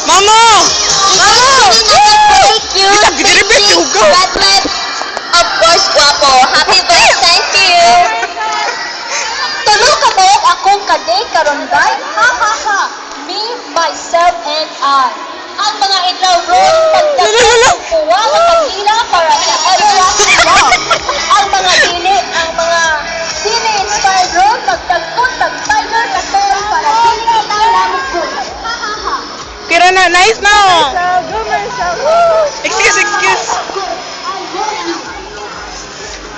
Mamo! Kita gede-gede juga. Of course, guwapo. Happy birthday, thank you. Tulo ka ba akong kaday karon day? Ha ha ha. Me, myself, and I. Ang mga idlaw ron, pagdagang kuwa na pagila para sa everlasting love. Ang mga dili inspired ron, magtagpon, mag-tiger, katol, para dili lamang po. Ha ha ha. Kira na, nice na. Excuse.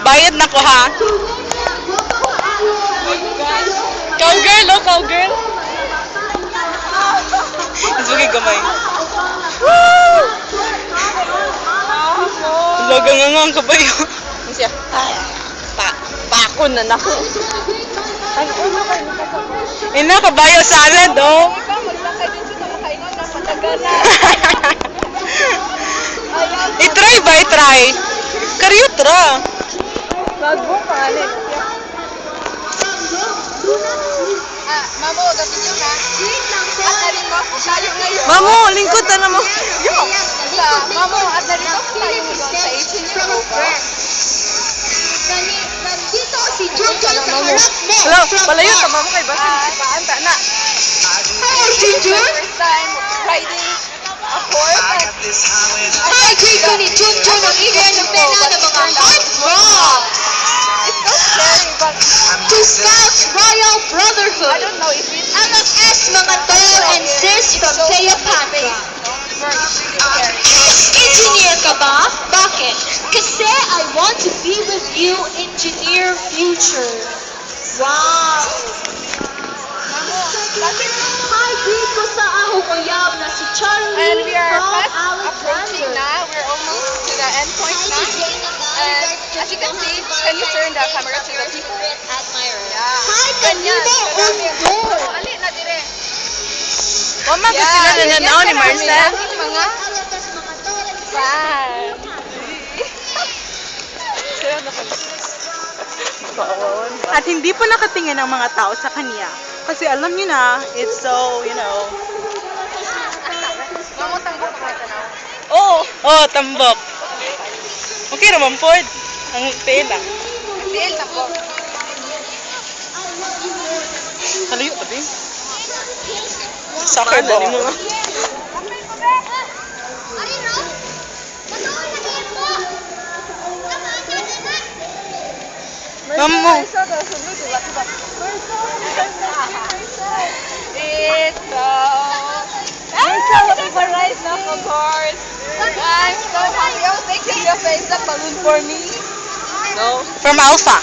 Bayad na ko ha. Cowgirl, oh, cowgirl. Mas bagay gamay. Lagangangang kabayo. Ano siya? Pakon na nako. Ina, kabayo salad, oh. I-try ba? I-try. Karyutra. Bago pa alin. Mamo, dapat yun ha. At narito ko tayo ngayon. Mamo, lingkod na mo. Mamo, at narito ko tayo ngayon sa 18 year old. Nandito si Junjun sa harap net. Hello, palayo ka mamo kay Basin. Paanta na. Hi, Junjun. First time riding a horse. Hi, Griko ni Junjun ang irenopena ng mga heartthrob. It's so scary, but To Scouts Royal I Brotherhood. don't know if it's Ang S mga tol and sis from Cleopatra. scary. Engineer ka ba? Bakit? Kasi I want to be with you in the near future. Wow! Hi, greet ko sa ahong uyab na si Charlie And we are from fast approaching Alexander. now. We're almost to the end point now. And as you can see, can you turn the camera to the people? Yeah. Hi, kanina undo. Ali na dire. Mama, ko sila nananaw ni Marcel. Mga fan. At hindi pa nakatingin ang mga tao sa kanya. Kasi alam niyo na, it's so, Mamutang ko pa ito na. Oh, tambok. Okay naman, Ford. Ang pila. Deal na po. Halayo, tabi. Soccer ball. Mamo. It's so... I'm so surprised na, of course. I'm so happy. I was thinking you face the balloon for me. No. From Alpha.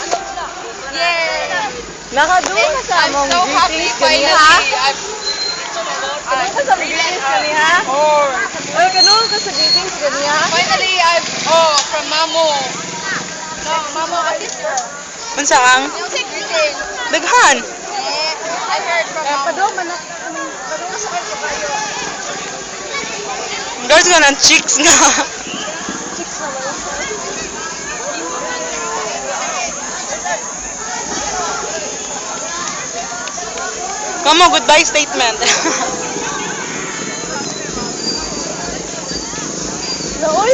Yay! Nakaduwa na sa I'm among so happy greetings finally. kaniya. I'm Kanun ka sa greetings kaniya? Oy, kanun ka sa greetings kaniya? Finally, from Mamo. No, Mamo, what is your... Unsa ang? Yung say greeting. Daghan. I heard from Mamo. Girls nga ng chicks nga. Come on, goodbye statement. Uy,